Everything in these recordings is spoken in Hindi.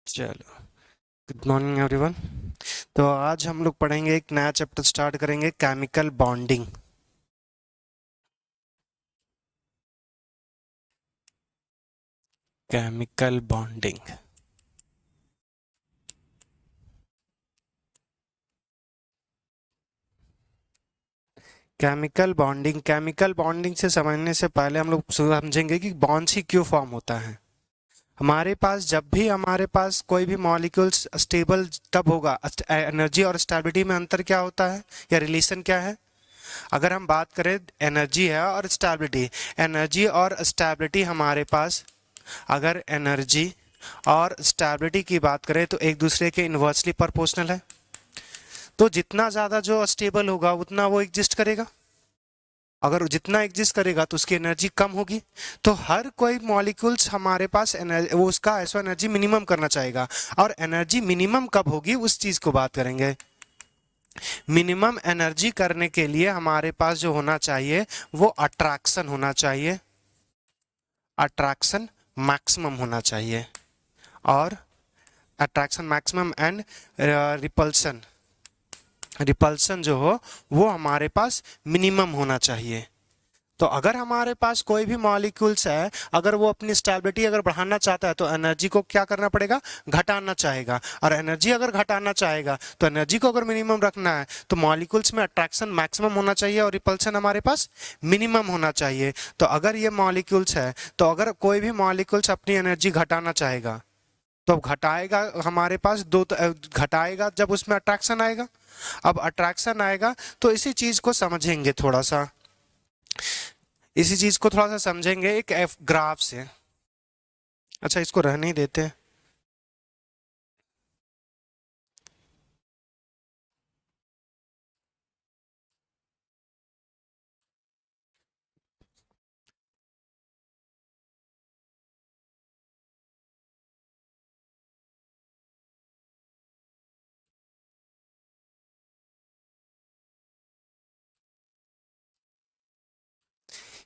चलो, गुड मॉर्निंग एवरीवन। तो आज हम लोग पढ़ेंगे, एक नया चैप्टर स्टार्ट करेंगे, chemical bonding. Chemical bonding. Chemical bonding से समझने से पहले हम लोग समझेंगे कि बॉन्ड्स ही क्यों फॉर्म होता है। हमारे पास जब भी हमारे पास कोई भी मॉलिक्यूल्स स्टेबल तब होगा, एनर्जी और स्टेबिलिटी में अंतर क्या होता है या रिलेशन क्या है। अगर हम बात करें, एनर्जी है और स्टेबिलिटी, एनर्जी और स्टेबिलिटी हमारे पास, अगर एनर्जी और स्टेबिलिटी की बात करें तो एक दूसरे के इन्वर्सली प्रोपोर्शनल है। तो जितना ज़्यादा जो स्टेबल होगा उतना वो एग्जिस्ट करेगा, अगर जितना एग्जिस्ट करेगा तो उसकी एनर्जी कम होगी। तो हर कोई मॉलिक्यूल्स हमारे पास एनर्जी, वो उसका ऐसा एनर्जी मिनिमम करना चाहेगा। और एनर्जी मिनिमम कब होगी उस चीज़ को बात करेंगे। मिनिमम एनर्जी करने के लिए हमारे पास जो होना चाहिए वो अट्रैक्शन होना चाहिए, अट्रैक्शन मैक्सिमम होना चाहिए। और attraction maximum and repulsion, repulsion जो हो वो हमारे पास मिनिमम होना चाहिए। तो अगर हमारे पास कोई भी मॉलिक्यूल्स है, अगर वो अपनी स्टेबिलिटी अगर बढ़ाना चाहता है तो एनर्जी को क्या करना पड़ेगा, घटाना चाहेगा। और एनर्जी अगर घटाना चाहेगा तो एनर्जी को अगर मिनिमम रखना है तो मॉलिक्यूल्स में अट्रैक्शन मैक्सिमम होना चाहिए और रिपल्सन हमारे पास मिनिमम होना चाहिए। तो अगर ये मॉलिक्यूल्स है, तो अगर कोई भी मॉलिक्यूल्स अपनी एनर्जी घटाना चाहेगा तो अब घटाएगा, हमारे पास घटाएगा जब उसमें अट्रैक्शन आएगा। अब अट्रैक्शन आएगा तो इसी चीज को समझेंगे थोड़ा सा, इसी चीज को थोड़ा सा समझेंगे एक एफ ग्राफ से। अच्छा, इसको रहने ही देते हैं।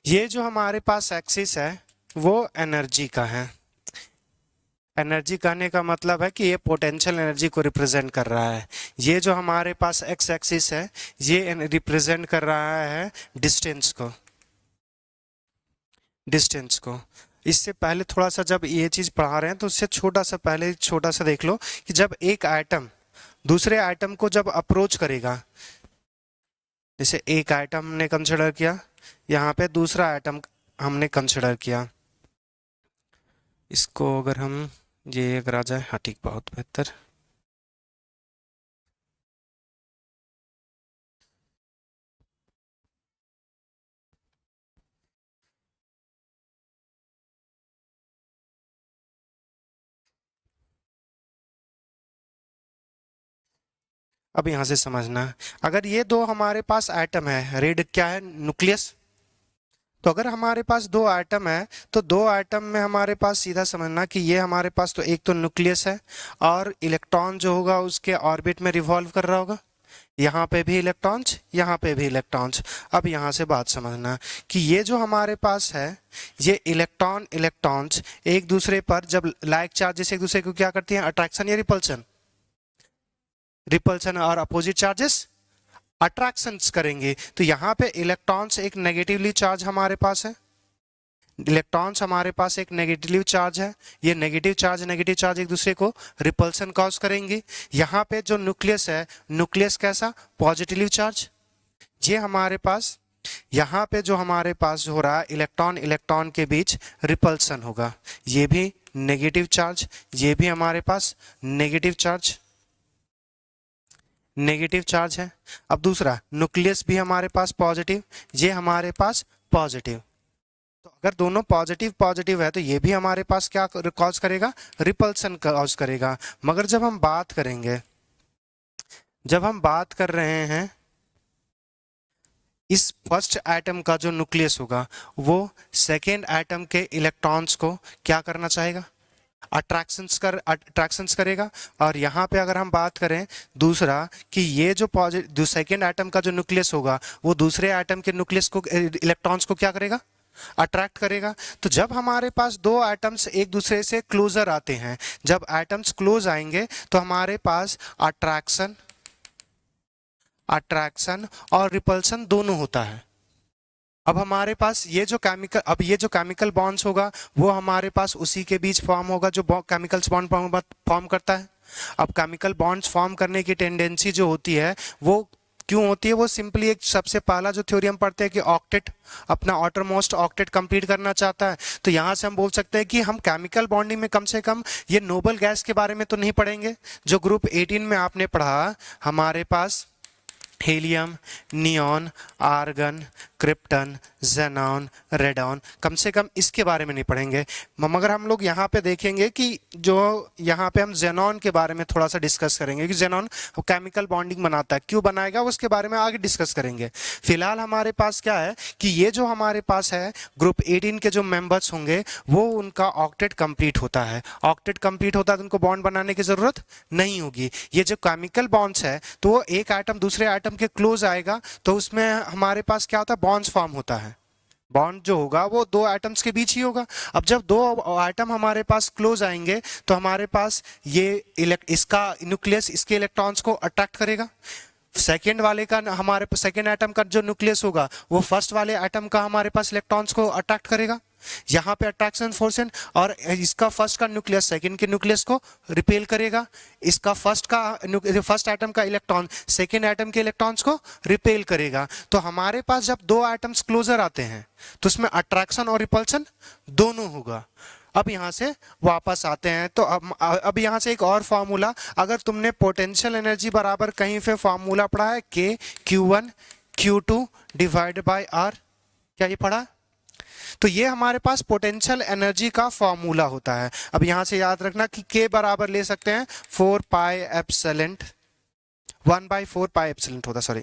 ये जो हमारे पास एक्सिस है वो एनर्जी का है। एनर्जी कहने का मतलब है कि ये पोटेंशियल एनर्जी को रिप्रेजेंट कर रहा है। ये जो हमारे पास एक्स एक्सिस है ये रिप्रेजेंट कर रहा है डिस्टेंस को, डिस्टेंस को। इससे पहले थोड़ा सा, जब ये चीज पढ़ा रहे हैं तो उससे छोटा सा पहले छोटा सा देख लो कि जब एक आइटम दूसरे आइटम को जब अप्रोच करेगा, जैसे एक आइटम हमने कंसिडर किया, यहाँ पे दूसरा आइटम हमने कंसिडर किया, इसको अगर हम ये अगर आ जाए, हाँ ठीक, बहुत बेहतर। अब यहाँ से समझना, अगर ये दो हमारे पास आइटम है, रेड क्या है, न्यूक्लियस। तो अगर हमारे पास दो आइटम है तो दो आइटम में हमारे पास सीधा समझना कि ये हमारे पास तो एक तो न्यूक्लियस है और इलेक्ट्रॉन जो होगा उसके ऑर्बिट में रिवॉल्व कर रहा होगा। यहाँ पे भी इलेक्ट्रॉन्स, यहाँ पे भी इलेक्ट्रॉन्स। अब यहाँ से बात समझना कि ये जो हमारे पास है, ये इलेक्ट्रॉन इलेक्ट्रॉन्स एक दूसरे पर जब लाइक चार्जेस एक दूसरे को क्या करती हैं, अट्रैक्शन या रिपल्सन, रिपल्सन। और अपोजिट चार्जेस अट्रैक्शंस करेंगे। तो यहाँ पे इलेक्ट्रॉन्स एक नेगेटिवली चार्ज हमारे पास है, इलेक्ट्रॉन्स हमारे पास एक नेगेटिव चार्ज है। ये नेगेटिव चार्ज एक दूसरे को रिपल्सन कॉज करेंगे। यहाँ पे जो न्यूक्लियस है, न्यूक्लियस कैसा, पॉजिटिव चार्ज। ये हमारे पास यहाँ पे जो हमारे पास हो रहा है, इलेक्ट्रॉन इलेक्ट्रॉन के बीच रिपल्सन होगा, ये भी नेगेटिव चार्ज, ये भी हमारे पास नेगेटिव चार्ज, नेगेटिव चार्ज है। अब दूसरा न्यूक्लियस भी हमारे पास पॉजिटिव, ये हमारे पास पॉजिटिव। तो अगर दोनों पॉजिटिव पॉजिटिव है तो ये भी हमारे पास क्या कॉज करेगा, रिपल्सन कॉज करेगा। मगर जब हम बात करेंगे, जब हम बात कर रहे हैं इस फर्स्ट एटम का जो न्यूक्लियस होगा वो सेकेंड एटम के इलेक्ट्रॉन्स को क्या करना चाहेगा, अट्रैक्शंस करेगा। और यहाँ पे अगर हम बात करें दूसरा कि ये जो सेकेंड एटम का जो न्यूक्लियस होगा वो दूसरे एटम के न्यूक्लियस को, इलेक्ट्रॉन्स को क्या करेगा, अट्रैक्ट करेगा। तो जब हमारे पास दो एटम्स एक दूसरे से क्लोजर आते हैं, जब एटम्स क्लोज आएंगे तो हमारे पास अट्रैक्शन अट्रैक्शन और रिपल्सन दोनों होता है। अब हमारे पास ये जो केमिकल बॉन्ड्स होगा वो हमारे पास उसी के बीच फॉर्म होगा जो केमिकल्स बॉन्ड फॉर्म करता है। अब केमिकल बॉन्ड्स फॉर्म करने की टेंडेंसी जो होती है वो क्यों होती है? वो सिंपली एक सबसे पहला जो थ्योरी हम पढ़ते हैं कि ऑक्टेट अपना आउटरमोस्ट ऑक्टेट कंप्लीट करना चाहता है। तो यहाँ से हम बोल सकते हैं कि हम केमिकल बॉन्डिंग में कम से कम ये नोबल गैस के बारे में तो नहीं पढ़ेंगे जो ग्रुप 18 में आपने पढ़ा। हमारे पास helium, neon, argon, krypton, xenon, radon, कम से कम इसके बारे में नहीं पढ़ेंगे। मगर हम लोग यहाँ पे देखेंगे कि जो यहाँ पे हम जेनॉन के बारे में थोड़ा सा डिस्कस करेंगे कि जेनॉन केमिकल बॉन्डिंग बनाता है, क्यों बनाएगा, उसके बारे में आगे डिस्कस करेंगे। फिलहाल हमारे पास क्या है कि ये जो हमारे पास है ग्रुप 18 के जो मेंबर्स होंगे वो उनका ऑक्टेट कंप्लीट होता है। ऑक्टेट कंप्लीट होता है तो उनको बॉन्ड बनाने की जरूरत नहीं होगी। ये जो केमिकल बॉन्ड्स है तो वो एक एटम दूसरे एटम के क्लोज आएगा तो उसमें हमारे पास क्या होता है, बॉन्ड्स फॉर्म होता है। बॉन्ड जो होगा वो दो एटम्स के बीच ही होगा। अब जब दो एटम हमारे पास क्लोज आएंगे तो हमारे पास इसका न्यूक्लियस इसके इलेक्ट्रॉन्स को अट्रैक्ट करेगा। सेकेंड वाले का हमारे पास सेकेंड एटम का जो न्यूक्लियस होगा वो फर्स्ट वाले एटम का हमारे पास इलेक्ट्रॉन्स को अट्रैक्ट करेगा। यहाँ पे अट्रैक्शन फोर्स है और इसका फर्स्ट का न्यूक्लियस सेकंड के न्यूक्लियस को रिपेल करेगा। इसका फर्स्ट एटम का इलेक्ट्रॉन सेकंड एटम के इलेक्ट्रॉन्स को रिपेल करेगा। तो हमारे पास जब दो एटम्स क्लोजर आते हैं तो उसमें अट्रैक्शन और रिपल्सन दोनों होगा। अब यहाँ से वापस आते हैं तो अब यहाँ से एक और फार्मूला, अगर तुमने पोटेंशियल एनर्जी बराबर कहीं पे फार्मूला पढ़ा है के Q1 Q2 divided by are, क्या ये पढ़ा? तो ये हमारे पास पोटेंशियल एनर्जी का फॉर्मूला होता है। अब यहां से याद रखना कि के बराबर ले सकते हैं 4 पाई एप्सिलॉन 1/4 पाई एप्सिलॉन होता, सॉरी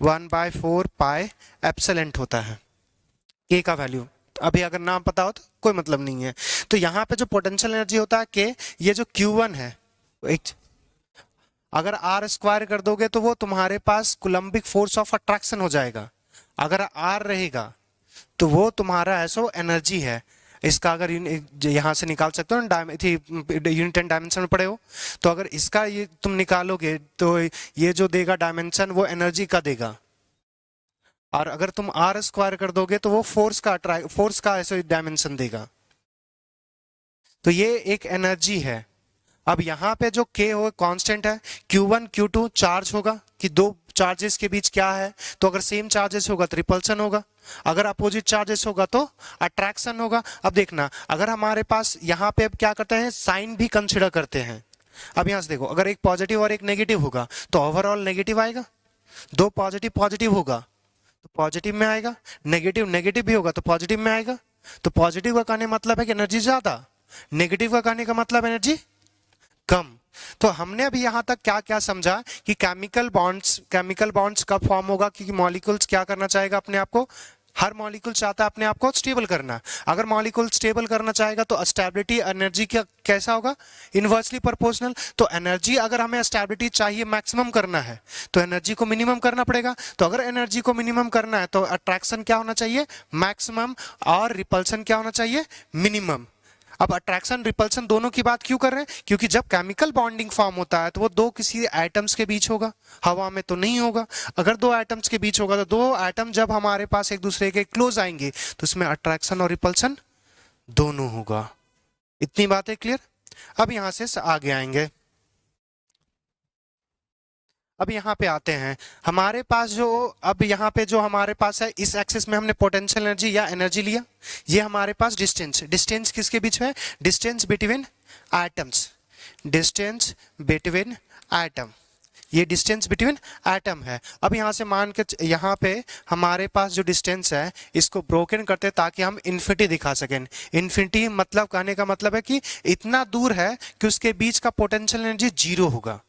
1/4 पाई एप्सिलॉन होता है के का वैल्यू। अभी अगर नाम पता हो तो कोई मतलब नहीं है। तो यहाँ पे जो पोटेंशियल एनर्जी होता है के, ये जो Q1 है अगर आर स्क्वायर कर दोगे तो वो तुम्हारे पास कूलम्बिक फोर्स ऑफ अट्रैक्शन हो जाएगा। अगर आर रहेगा तो वो तुम्हारा ऐसो एनर्जी है। इसका अगर यहाँ से निकाल सकते हो ना, यूनिट एंड डायमेंशन में पढ़े हो, तो अगर इसका ये तुम निकालोगे तो ये जो देगा डायमेंशन वो एनर्जी का देगा। और अगर तुम आर स्क्वायर कर दोगे तो वो फोर्स का ऐसे डायमेंशन देगा। तो ये एक एनर्जी है। अब यहाँ पे जो के हो कांस्टेंट है, Q1 Q2 चार्ज होगा कि दो चार्जेस के बीच क्या है, तो अगर सेम चार्जेस होगा तो रिपल्सन होगा, अगर अपोजिट चार्जेस होगा तो अट्रैक्शन होगा। अब देखना, अगर हमारे पास यहाँ पे अब क्या करते हैं, साइन भी कंसिडर करते हैं। अब यहाँ से देखो, अगर एक पॉजिटिव और एक नेगेटिव होगा तो ओवरऑल नेगेटिव आएगा। दो पॉजिटिव पॉजिटिव होगा तो पॉजिटिव में आएगा, नेगेटिव नेगेटिव भी होगा तो पॉजिटिव में आएगा। तो पॉजिटिव का कहने मतलब है कि एनर्जी ज्यादा, नेगेटिव का कहने का मतलब एनर्जी कम। तो हमने अभी यहां तक क्या क्या समझा कि केमिकल बॉन्ड्स कब फॉर्म होगा, क्योंकि मॉलिक्यूल्स क्या करना चाहेगा अपने आप को, हर मॉलिक्यूल चाहता है अपने आप को स्टेबल करना। अगर मॉलिक्यूल स्टेबल करना चाहेगा तो स्टेबिलिटी एनर्जी का कैसा होगा, इनवर्सली प्रोपोर्शनल। तो एनर्जी अगर हमें स्टेबिलिटी चाहिए मैक्सिमम करना है तो एनर्जी को मिनिमम करना पड़ेगा। तो अगर एनर्जी को मिनिमम करना है तो अट्रैक्शन क्या होना चाहिए, मैक्सिमम, और रिपल्सन क्या होना चाहिए, मिनिमम। अब अट्रैक्शन रिपल्सन दोनों की बात क्यों कर रहे हैं, क्योंकि जब केमिकल बॉन्डिंग फॉर्म होता है तो वो दो किसी एटम्स के बीच होगा, हवा में तो नहीं होगा। अगर दो एटम्स के बीच होगा तो दो एटम जब हमारे पास एक दूसरे के क्लोज आएंगे तो उसमें अट्रैक्शन और रिपल्सन दोनों होगा। इतनी बातें क्लियर। अब यहां से आगे आएंगे। अब यहाँ पे आते हैं, हमारे पास जो अब यहाँ पे जो हमारे पास है, इस एक्सिस में हमने पोटेंशियल एनर्जी या एनर्जी लिया। ये हमारे पास डिस्टेंस किसके बीच में, distance between atoms, distance between atom, ये डिस्टेंस बिटवीन एटम है। अब यहाँ से मान के यहाँ पे हमारे पास जो डिस्टेंस है इसको ब्रोकन करते ताकि हम इन्फिनिटी दिखा सकें। इन्फिनिटी मतलब कहने का मतलब है कि इतना दूर है कि उसके बीच का पोटेंशियल एनर्जी जीरो होगा।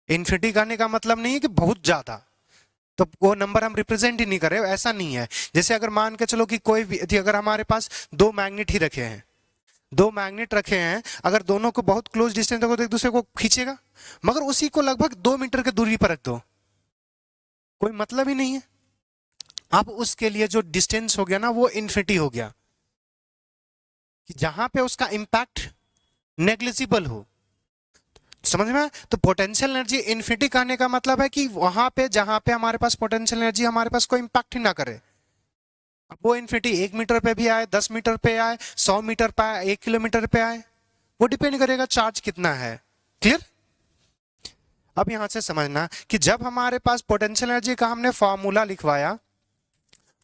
इन्फिनिटी करने का मतलब नहीं है कि बहुत ज्यादा, तो वो नंबर हम रिप्रेजेंट ही नहीं कर रहे, ऐसा नहीं है। जैसे अगर मान के चलो कि कोई भी, अगर हमारे पास दो मैग्नेट ही रखे हैं, दो मैग्नेट रखे हैं, अगर दोनों को बहुत क्लोज डिस्टेंस रखो तो एक दूसरे को खींचेगा, मगर उसी को लगभग 2 मीटर की दूरी पर रख दो, कोई मतलब ही नहीं है। अब उसके लिए जो डिस्टेंस हो गया ना वो इन्फिनिटी हो गया, कि जहां पे उसका इम्पैक्ट नेग्लिजिबल हो। समझ में आया? तो पोटेंशियल एनर्जी इन्फिनिटी कहने का मतलब है कि वहां पे जहां पे हमारे पास पोटेंशियल एनर्जी हमारे पास कोई इम्पैक्ट ही ना करे। अब वो इन्फिनिटी 1 मीटर पे भी आए, 10 मीटर पे आए, 100 मीटर पे आए, 1 किलोमीटर पे आए, वो डिपेंड करेगा चार्ज कितना है। क्लियर? अब यहां से समझना कि जब हमारे पास पोटेंशियल एनर्जी का हमने फॉर्मूला लिखवाया,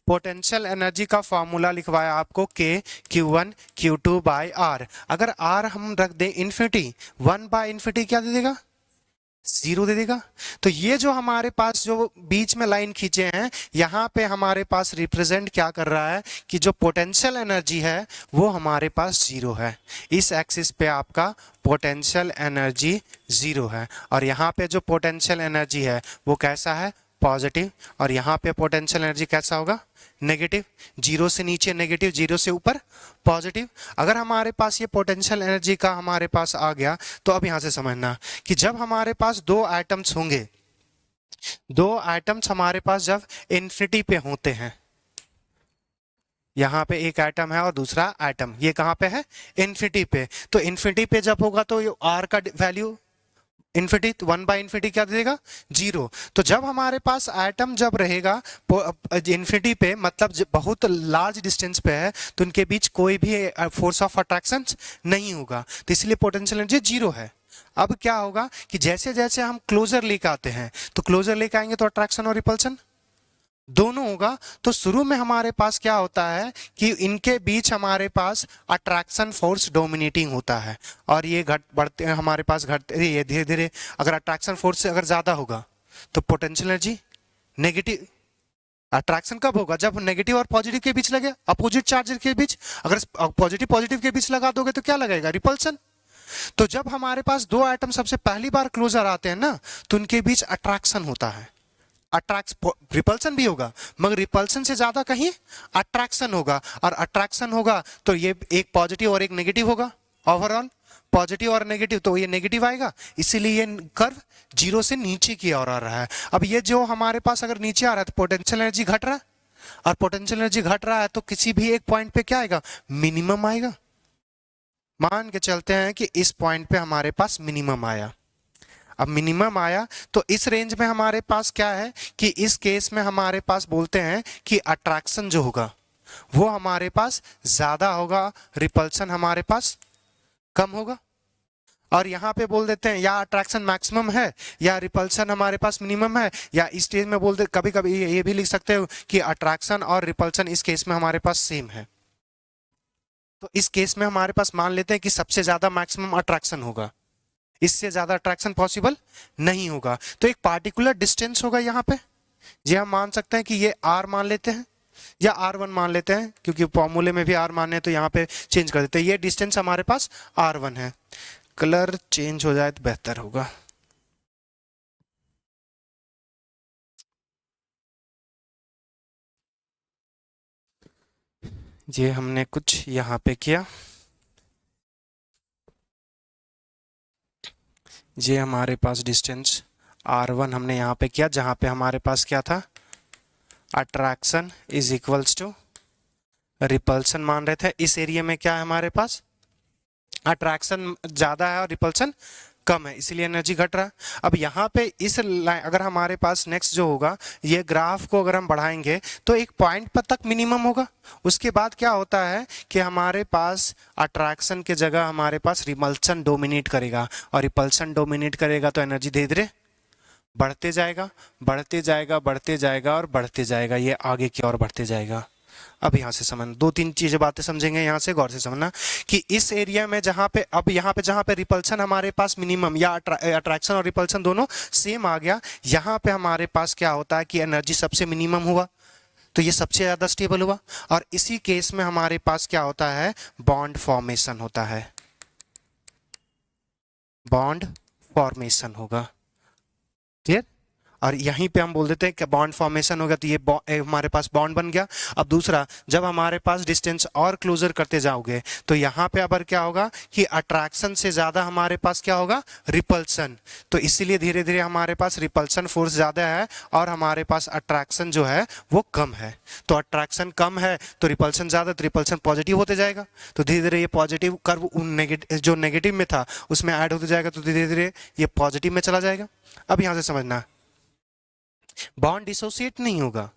पोटेंशियल एनर्जी का फॉर्मूला लिखवाया आपको के Q1 Q2 बाई आर। अगर आर हम रख दें इन्फिनिटी, 1/इन्फिनिटी क्या दे देगा? 0 दे देगा। तो ये जो हमारे पास जो बीच में लाइन खींचे हैं, यहां पे हमारे पास रिप्रेजेंट क्या कर रहा है कि जो पोटेंशियल एनर्जी है वो हमारे पास 0 है। इस एक्सिस पे आपका पोटेंशियल एनर्जी 0 है, और यहाँ पे जो पोटेंशियल एनर्जी है वो कैसा है? पॉजिटिव। और यहाँ पे पोटेंशियल एनर्जी कैसा होगा? नेगेटिव। 0 से नीचे नेगेटिव, 0 से ऊपर पॉजिटिव। अगर हमारे पास ये पोटेंशियल एनर्जी का हमारे पास आ गया, तो अब यहां से समझना कि जब हमारे पास दो एटम्स होंगे, दो एटम्स हमारे पास जब इन्फिनिटी पे होते हैं, यहाँ पे एक एटम है और दूसरा एटम ये कहाँ पे है? इन्फिनिटी पे। तो इन्फिनिटी पे जब होगा तो ये आर का वैल्यू इन्फिनिटी, 1/इन्फिनिटी क्या देगा? 0। तो जब हमारे पास एटम जब रहेगा इन्फिनिटी पे, मतलब बहुत लार्ज डिस्टेंस पे है, तो उनके बीच कोई भी फोर्स ऑफ अट्रैक्शन नहीं होगा, तो इसलिए पोटेंशियल एनर्जी 0 है। अब क्या होगा कि जैसे जैसे हम क्लोजर लेके आते हैं, तो क्लोजर लेके आएंगे तो अट्रैक्शन और रिपल्सन दोनों होगा। तो शुरू में हमारे पास क्या होता है कि इनके बीच हमारे पास अट्रैक्शन फोर्स डोमिनेटिंग होता है, और ये घट बढ़ते हमारे पास घटते, ये धीरे धीरे अगर अट्रैक्शन फोर्स से अगर ज्यादा होगा तो पोटेंशियल एनर्जी नेगेटिव। अट्रैक्शन कब होगा? जब नेगेटिव और पॉजिटिव के बीच लगे, अपोजिट चार्ज के बीच। अगर पॉजिटिव पॉजिटिव के बीच लगा दोगे तो क्या लगेगा? रिपल्सन। तो जब हमारे पास दो आइटम सबसे पहली बार क्लोजर आते हैं ना, तो उनके बीच अट्रैक्शन होता है। अट्रैक्ट रिपल्सन भी होगा, मगर रिपल्सन से ज्यादा कहीं अट्रैक्शन होगा, और अट्रैक्शन होगा तो ये एक पॉजिटिव और एक नेगेटिव होगा। ओवरऑल पॉजिटिव और नेगेटिव, तो ये नेगेटिव आएगा, इसीलिए ये कर्व 0 से नीचे की ओर आ रहा है। अब ये जो हमारे पास अगर नीचे आ रहा है तो पोटेंशियल एनर्जी घट रहा है, और पोटेंशियल एनर्जी घट रहा है तो किसी भी एक पॉइंट पे क्या आएगा? मिनिमम आएगा। मान के चलते हैं कि इस पॉइंट पे हमारे पास मिनिमम आया। अब मिनिमम आया तो इस रेंज में हमारे पास क्या है कि इस केस में हमारे पास बोलते हैं कि अट्रैक्शन जो होगा वो हमारे पास ज्यादा होगा, रिपल्सन हमारे पास कम होगा। और यहाँ पे बोल देते हैं या अट्रैक्शन मैक्सिमम है या रिपल्सन हमारे पास मिनिमम है, या इस केस में बोलते कभी कभी ये भी लिख सकते हो कि अट्रैक्शन और रिपल्सन इस केस में हमारे पास सेम है। तो इस केस में हमारे पास मान लेते हैं कि सबसे ज्यादा मैक्सिमम अट्रैक्शन होगा, इससे ज्यादा अट्रैक्शन पॉसिबल नहीं होगा। तो एक पार्टिकुलर डिस्टेंस होगा यहाँ पे, जी हम मान सकते हैं कि ये आर मान लेते हैं या R1 मान लेते हैं, क्योंकि फॉर्मूले में भी आर माने हैं तो यहाँ पे चेंज कर देते हैं। ये डिस्टेंस हमारे पास R1 है। कलर चेंज हो जाए तो बेहतर होगा। ये हमने कुछ यहाँ पे किया, ये हमारे पास डिस्टेंस R1 हमने यहाँ पे किया, जहाँ पे हमारे पास क्या था? Attraction is equals to repulsion मान रहे थे। इस एरिया में क्या है हमारे पास? अट्रैक्शन ज्यादा है और रिपल्सन कम है, इसलिए एनर्जी घट रहा है। अब यहाँ पे इस लाइन अगर हमारे पास नेक्स्ट जो होगा, ये ग्राफ को अगर हम बढ़ाएंगे तो एक पॉइंट पर तक मिनिमम होगा। उसके बाद क्या होता है कि हमारे पास अट्रैक्शन के जगह हमारे पास रिपल्सन डोमिनेट करेगा, और रिपल्सन डोमिनेट करेगा तो एनर्जी धीरे धीरे बढ़ते जाएगा, बढ़ते जाएगा, बढ़ते जाएगा और बढ़ते जाएगा, ये आगे की ओर बढ़ते जाएगा। अब यहाँ से समझ, दो तीन चीजें बातें समझेंगे, यहाँ से गौर से समझना कि इस एरिया में जहाँ पे अब यहाँ पे जहाँ पे रिपल्सन हमारे पास मिनिमम या अट्रैक्शन और रिपल्सन दोनों सेम आ गया, यहाँ पे हमारे पास क्या होता है कि एनर्जी सबसे मिनिमम हुआ, तो ये सबसे ज्यादा स्टेबल हुआ। और इसी केस में हमारे पास क्या होता है? बॉन्ड फॉर्मेशन होता है, बॉन्ड फॉर्मेशन होगा। क्लियर? और यहीं पे हम बोल देते हैं कि बॉन्ड फॉर्मेशन हो गया, तो ये हमारे पास बॉन्ड बन गया। अब दूसरा, जब हमारे पास डिस्टेंस और क्लोजर करते जाओगे तो यहाँ पे अब क्या होगा कि अट्रैक्शन से ज्यादा हमारे पास क्या होगा, रिपल्सन। तो इसीलिए धीरे धीरे हमारे पास रिपल्सन फोर्स ज्यादा है और हमारे पास अट्रैक्शन जो है वो कम है। तो अट्रैक्शन कम है तो रिपल्सन ज्यादा, तो रिपल्सन पॉजिटिव होते जाएगा। तो धीरे धीरे ये पॉजिटिव कर्व जो नेगेटिव में था उसमें ऐड होते जाएगा, तो धीरे धीरे ये पॉजिटिव में चला जाएगा। अब यहां से समझना, बॉन्ड डिसोसिएट नहीं होगा।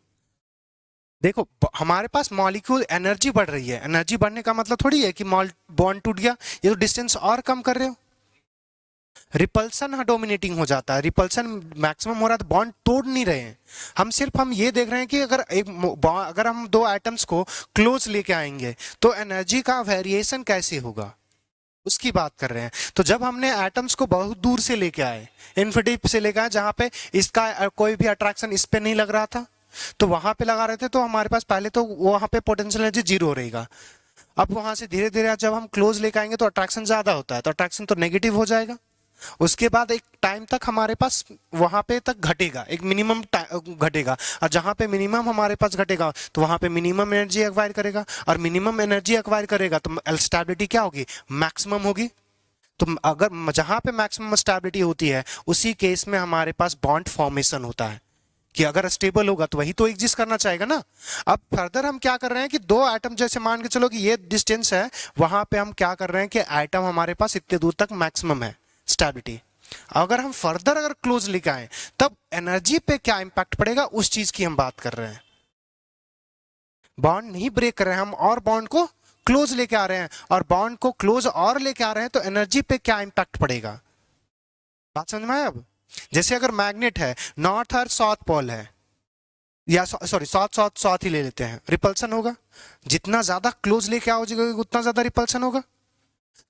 देखो हमारे पास मॉलिक्यूल एनर्जी बढ़ रही है, एनर्जी बढ़ने का मतलब थोड़ी है कि बॉन्ड टूट गया, ये तो डिस्टेंस और कम कर रहे हो। रिपल्सन डोमिनेटिंग हो जाता है, रिपल्सन मैक्सिमम हो रहा है तो बॉन्ड तोड़ नहीं रहे हैं हम ये देख रहे हैं कि अगर हम दो एटम्स को क्लोज लेके आएंगे तो एनर्जी का वेरिएशन कैसे होगा उसकी बात कर रहे हैं। तो जब हमने एटम्स को बहुत दूर से लेके आए, इन्फिनिटी से लेके आए जहां पे इसका कोई भी अट्रैक्शन इस पे नहीं लग रहा था, तो वहां पे लगा रहे थे, तो हमारे पास पहले तो वहां पे पोटेंशियल एनर्जी जीरो रहेगा। अब वहां से धीरे धीरे जब हम क्लोज लेके आएंगे तो अट्रैक्शन ज्यादा होता है, तो अट्रैक्शन तो नेगेटिव हो जाएगा। उसके बाद एक टाइम तक हमारे पास वहां पे तक घटेगा, एक मिनिमम घटेगा, और जहां पे मिनिमम हमारे पास घटेगा तो वहां पे मिनिमम एनर्जी एक्वायर करेगा, और मिनिमम एनर्जी एक्वायर करेगा तो स्टेबिलिटी क्या होगी, मैक्सिमम होगी। तो अगर जहां पे मैक्सिमम स्टेबिलिटी होती है उसी केस में हमारे पास बॉन्ड फॉर्मेशन होता है, कि अगर स्टेबल होगा तो वही तो एग्जिस्ट करना चाहेगा ना। अब फर्दर हम क्या कर रहे हैं कि दो एटम, जैसे मान के चलो कि ये डिस्टेंस है, वहां पे हम क्या कर रहे हैं कि एटम हमारे पास इतने दूर तक मैक्सिमम है स्टेबिलिटी। अगर हम फर्दर अगर क्लोज लेके आए तब एनर्जी पे क्या इंपैक्ट पड़ेगा उस चीज की हम बात कर रहे हैं। बॉन्ड नहीं ब्रेक कर रहे हैं हम, और बॉन्ड को क्लोज लेके आ रहे हैं, और बॉन्ड को क्लोज और लेके आ रहे हैं तो एनर्जी पे क्या इंपैक्ट पड़ेगा, बात समझ में आया। अब जैसे अगर मैग्नेट है, नॉर्थ और साउथ पोल है, या सॉरी साउथ साउथ साउथ ही ले लेते हैं, रिपल्सन होगा। जितना ज्यादा क्लोज लेके आओगे उतना ज्यादा रिपल्सन होगा।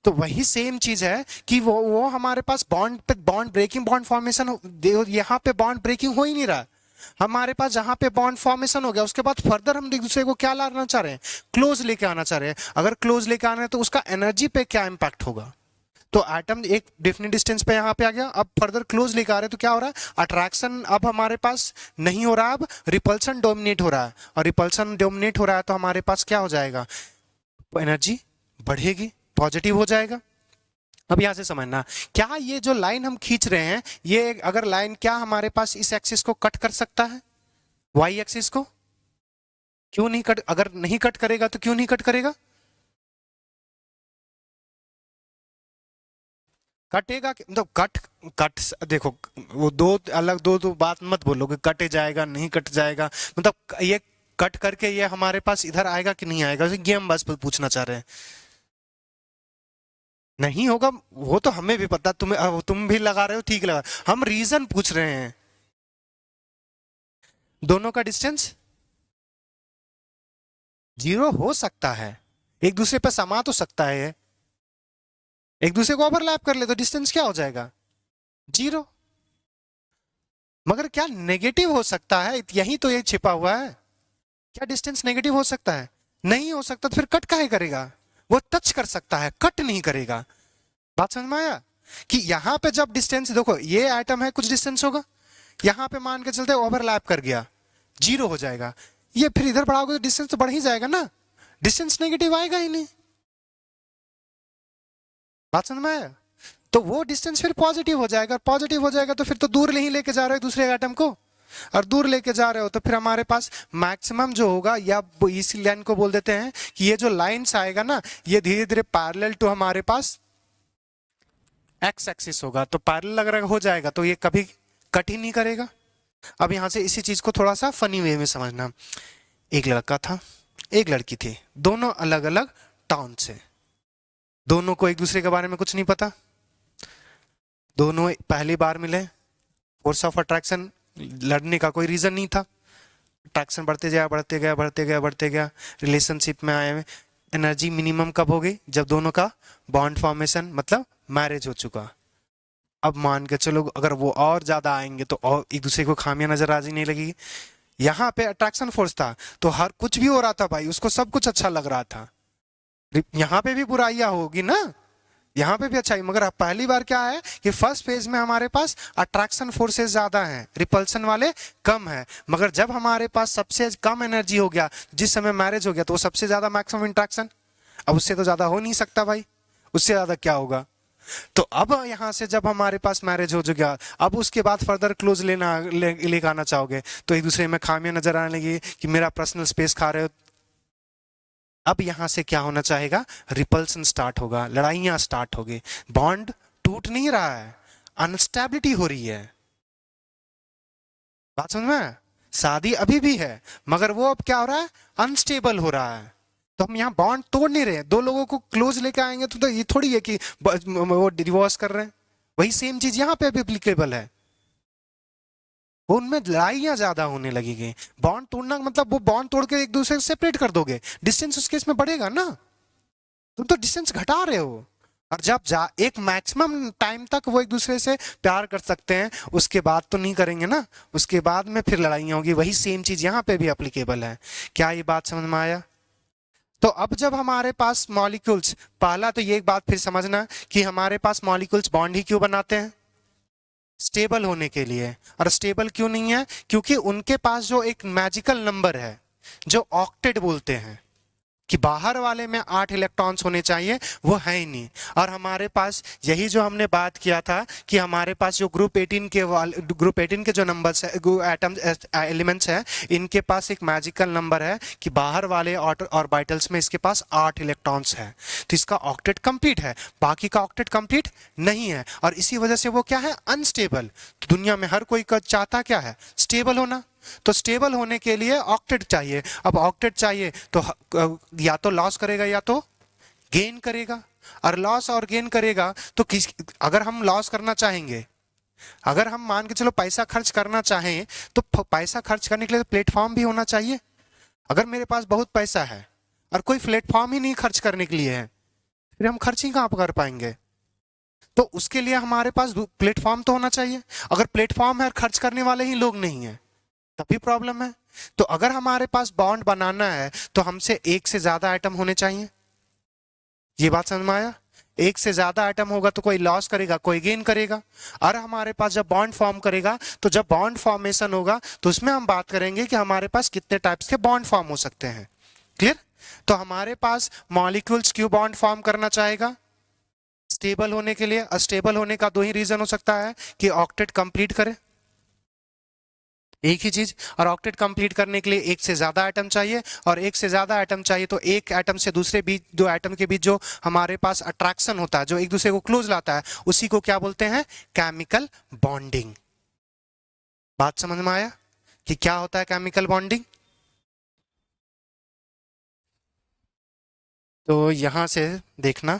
तो वही सेम चीज है कि वो हमारे पास बॉन्ड पे बॉन्ड ब्रेकिंग, बॉन्ड फॉर्मेशन, यहाँ पे बॉन्ड ब्रेकिंग हो ही नहीं रहा हमारे पास। जहां पे बॉन्ड फॉर्मेशन हो गया उसके बाद फर्दर हम एक दूसरे को क्या लाना चाह रहे हैं, क्लोज लेके आना चाह रहे हैं। अगर क्लोज लेके आना है तो उसका एनर्जी पे क्या इंपैक्ट होगा। तो एटम एक डिफिनिट डिस्टेंस पे यहाँ पे आ गया, अब फर्दर क्लोज लेके आ रहे हैं तो क्या हो रहा है, अट्रैक्शन अब हमारे पास नहीं हो रहा, अब रिपल्सन डोमिनेट हो रहा है, और रिपल्सन डोमिनेट हो रहा है तो हमारे पास क्या हो जाएगा, एनर्जी बढ़ेगी, पॉजिटिव हो जाएगा। अब यहां से समझना, क्या ये जो लाइन हम खींच रहे हैं, ये अगर लाइन क्या हमारे पास इस एक्सिस को कट कर सकता है, वाई एक्सिस को, क्यों नहीं कट, अगर नहीं कट करेगा तो क्यों नहीं कट करेगा, कटेगा मतलब कट कट देखो, वो दो बात मत बोलो कि कटे जाएगा नहीं कट जाएगा, मतलब ये कट करके ये हमारे पास इधर आएगा कि नहीं आएगा, ये हम बस पूछना चाह रहे हैं। नहीं होगा वो तो हमें भी पता, तुम भी लगा रहे हो, ठीक लगा, हम रीजन पूछ रहे हैं। दोनों का डिस्टेंस जीरो हो सकता है, एक दूसरे पर समा तो सकता है, एक दूसरे को ओवरलैप कर ले तो डिस्टेंस क्या हो जाएगा, जीरो। मगर क्या नेगेटिव हो सकता है, यही तो ये छिपा हुआ है, क्या डिस्टेंस नेगेटिव हो सकता है, नहीं हो सकता, तो फिर कट काहे करेगा, वो टच कर सकता है कट नहीं करेगा। बात समझ में आया कि यहां पे जब डिस्टेंस, देखो ये आइटम है, कुछ डिस्टेंस होगा, यहां पे मान के चलते ओवरलैप कर गया, जीरो हो जाएगा, ये फिर इधर बढ़ाओगे तो डिस्टेंस तो बढ़ ही जाएगा ना, डिस्टेंस नेगेटिव आएगा ही नहीं। बात समझ में आया, तो वो डिस्टेंस फिर पॉजिटिव हो जाएगा, पॉजिटिव हो जाएगा तो फिर तो दूर नहीं लेके जा रहे हो दूसरे एटम को, और दूर लेके जा रहे हो तो फिर हमारे पास मैक्सिमम जो होगा, या इसी लाइन को बोल देते हैं कि ये जो लाइंस आएगा ना, ये धीरे धीरे पैरेलल टू हमारे पास एक्स एक्सिस होगा, तो पैरेलल अगर हो जाएगा तो ये कभी कट ही नहीं करेगा। अब यहां से इसी चीज को थोड़ा सा फनी वे में समझना, एक लड़का था एक लड़की थी, दोनों अलग अलग टाउन से, दोनों को एक दूसरे के बारे में कुछ नहीं पता, दोनों पहली बार मिले, फोर्स ऑफ अट्रैक्शन, लड़ने का कोई रीजन नहीं था, अट्रैक्शन बढ़ते गया बढ़ते गया बढ़ते गया बढ़ते गया, रिलेशनशिप में आए, एनर्जी मिनिमम कब हो गई, जब दोनों का बॉन्ड फॉर्मेशन मतलब मैरिज हो चुका। अब मान के चलो अगर वो और ज्यादा आएंगे तो और एक दूसरे को खामियां नजर आज ही नहीं लगेगी। यहाँ पे अट्रैक्शन फोर्स था तो हर कुछ भी हो रहा था भाई, उसको सब कुछ अच्छा लग रहा था, यहाँ पे भी बुराइयां होगी ना, यहाँ पे भी अच्छा है, मगर अब पहली बार क्या है कि फर्स्ट फेज में हमारे पास अट्रैक्शन फोर्सेस ज्यादा हैं, रिपल्सन वाले कम है। मगर जब हमारे पास सबसे कम एनर्जी हो गया, जिस समय मैरिज हो गया, तो वो सबसे ज्यादा मैक्सिमम इंट्रैक्शन। अब उससे तो ज्यादा हो नहीं सकता भाई, उससे ज्यादा क्या होगा। तो अब यहाँ से जब हमारे पास मैरिज हो गया, अब उसके बाद फर्दर क्लोज लेके आना चाहोगे, तो एक दूसरे में खामियां नजर आने लगी कि मेरा पर्सनल स्पेस खा रहे हो। अब यहां से क्या होना चाहेगा, रिपल्सन स्टार्ट होगा, लड़ाइयां स्टार्ट होगी। बॉन्ड टूट नहीं रहा है, अनस्टेबिलिटी हो रही है। बात समझ में? शादी अभी भी है, मगर वो अब क्या हो रहा है, अनस्टेबल हो रहा है। तो हम यहाँ बॉन्ड तोड़ नहीं रहे, दो लोगों को क्लोज लेके आएंगे तो ये थोड़ी है कि वो डिवोर्स कर रहे हैं। वही सेम चीज यहाँ पे भी एप्लीकेबल है, वो उनमें लड़ाइयां ज्यादा होने लगेगी। बॉन्ड तोड़ना मतलब वो बॉन्ड तोड़ के एक दूसरे से सेपरेट कर दोगे, डिस्टेंस उस केस में बढ़ेगा ना, तुम तो डिस्टेंस घटा रहे हो। और जब जा एक मैक्सिमम टाइम तक वो एक दूसरे से प्यार कर सकते हैं, उसके बाद तो नहीं करेंगे ना, उसके बाद में फिर लड़ाइयां होगी। वही सेम चीज यहाँ पे भी एप्लीकेबल है। क्या ये बात समझ में आया? तो अब जब हमारे पास मॉलिक्यूल्स, पहला तो ये एक बात फिर समझना कि हमारे पास मॉलिक्यूल्स बॉन्ड ही क्यों बनाते हैं, स्टेबल होने के लिए। और स्टेबल क्यों नहीं है, क्योंकि उनके पास जो एक मैजिकल नंबर है, जो ऑक्टेट बोलते हैं, कि बाहर वाले में 8 इलेक्ट्रॉन्स होने चाहिए, वो है ही नहीं। और हमारे पास यही जो हमने बात किया था कि हमारे पास जो ग्रुप 18 के जो नंबर्स है, एटम्स एलिमेंट्स हैं, इनके पास एक मैजिकल नंबर है कि बाहर वाले ऑर्बिटल्स में इसके पास 8 इलेक्ट्रॉन्स है। तो इसका ऑक्टेट कंप्लीट है, बाकी का ऑक्टेट कंप्लीट नहीं है, और इसी वजह से वो क्या है, अनस्टेबल। तो दुनिया में हर कोई चाहता क्या है, स्टेबल होना। तो स्टेबल होने के लिए ऑक्टेट चाहिए। अब ऑक्टेट चाहिए तो या तो लॉस करेगा या तो गेन करेगा। और लॉस और गेन करेगा तो अगर हम लॉस करना चाहेंगे, अगर हम मान के चलो पैसा खर्च करना चाहें, तो पैसा खर्च करने के लिए प्लेटफॉर्म भी होना चाहिए। अगर मेरे पास बहुत पैसा है और कोई प्लेटफॉर्म ही नहीं खर्च करने के लिए है, फिर हम खर्च ही कहां पर कर पाएंगे। तो उसके लिए हमारे पास प्लेटफॉर्म तो होना चाहिए। अगर प्लेटफॉर्म है और खर्च करने वाले ही लोग नहीं है, तभी प्रॉब्लम है। तो अगर हमारे पास बॉन्ड बनाना है, तो हमसे एक से ज्यादा आइटम होने चाहिए। ये बात समझ में आया? एक से ज्यादा आइटम होगा तो कोई लॉस करेगा, कोई गेन करेगा। और हमारे पास जब बॉन्ड फॉर्म करेगा, तो जब बॉन्ड फॉर्मेशन होगा, तो उसमें हम बात करेंगे कि हमारे पास कितने टाइप्स के बॉन्ड फॉर्म हो सकते हैं। क्लियर? तो हमारे पास मॉलिक्यूल्स क्यों बॉन्ड फॉर्म करना चाहेगा, स्टेबल होने के लिए। अस्टेबल होने का दो ही रीजन हो सकता है, कि ऑक्टेट कंप्लीट करे, एक ही चीज। और ऑक्टेट कंप्लीट करने के लिए एक से ज्यादा आइटम चाहिए, और एक से ज्यादा आइटम चाहिए तो एक आइटम से दूसरे बीच, दो आइटम के बीच जो हमारे पास अट्रैक्शन होता है, जो एक दूसरे को क्लोज लाता है, उसी को क्या बोलते हैं, केमिकल बॉन्डिंग। बात समझ में आया कि क्या होता है केमिकल बॉन्डिंग? तो यहां से देखना,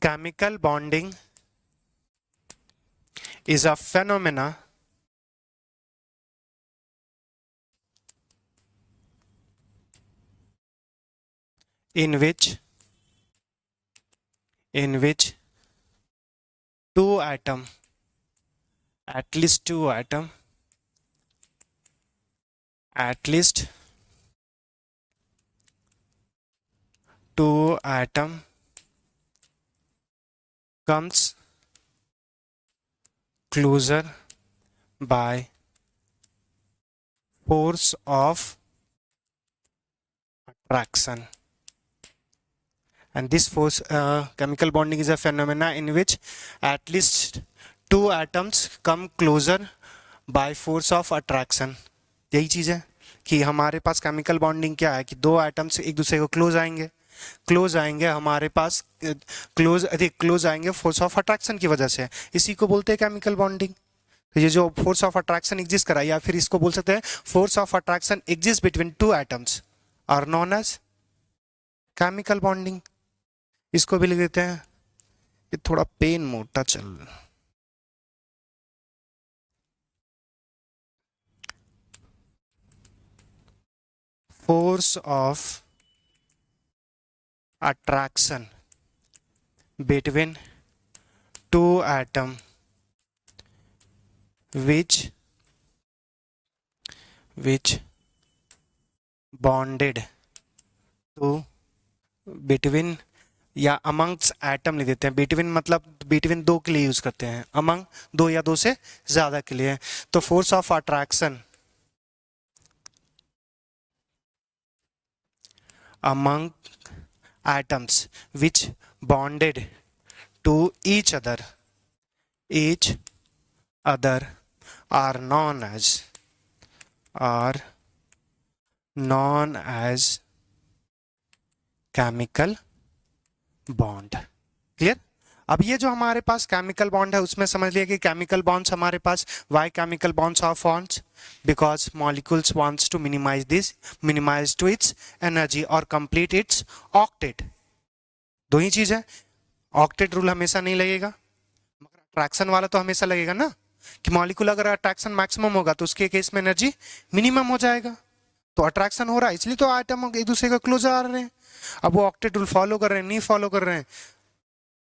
chemical bonding is a phenomena in which two atom, at least two atom, at least two atom comes closer by force of attraction. And this force, chemical bonding is a phenomena in which at least two atoms come closer by force of attraction. यही चीज है कि हमारे पास केमिकल बॉन्डिंग क्या है, कि दो एटम्स एक दूसरे को क्लोज आएंगे हमारे पास, क्लोज आएंगे फोर्स ऑफ अट्रैक्शन की वजह से। इसी को बोलते हैं केमिकल बॉन्डिंग। तो ये जो फोर्स ऑफ अट्रैक्शन एग्जिस्ट करा, या फिर इसको बोल सकते हैं force of attraction exist between two atoms are known as chemical bonding. इसको भी लिख देते हैं, ये थोड़ा पेन मोटा चल। फोर्स ऑफ attraction between two atom which bonded to between या अमंग्स एटम लिख देते हैं, बिटवीन मतलब बिटवीन दो के लिए यूज करते हैं, अमंग दो या दो से ज्यादा के लिए। तो force of attraction among atoms which bonded to each other are known as chemical bond। Clear? अब ये जो हमारे पास केमिकल बॉन्ड है उसमें समझ लिया कि केमिकल बॉन्ड्स हमारे पास, why chemical bonds of bonds because molecules wants to minimise to its energy और कंप्लीट इट्स ऑक्टेट। दो ही चीज है, ऑक्टेट रूल हमेशा नहीं लगेगा, मगर अट्रैक्शन वाला तो हमेशा लगेगा ना, कि मॉलिक्यूल अगर अट्रैक्शन मैक्सिमम होगा तो उसके केस में एनर्जी मिनिमम हो जाएगा। तो अट्रैक्शन हो रहा है इसलिए तो आइटम एक दूसरे के क्लोज आ रहे हैं। अब वो ऑक्टेट रूल फॉलो कर रहे हैं नहीं फॉलो कर रहे हैं,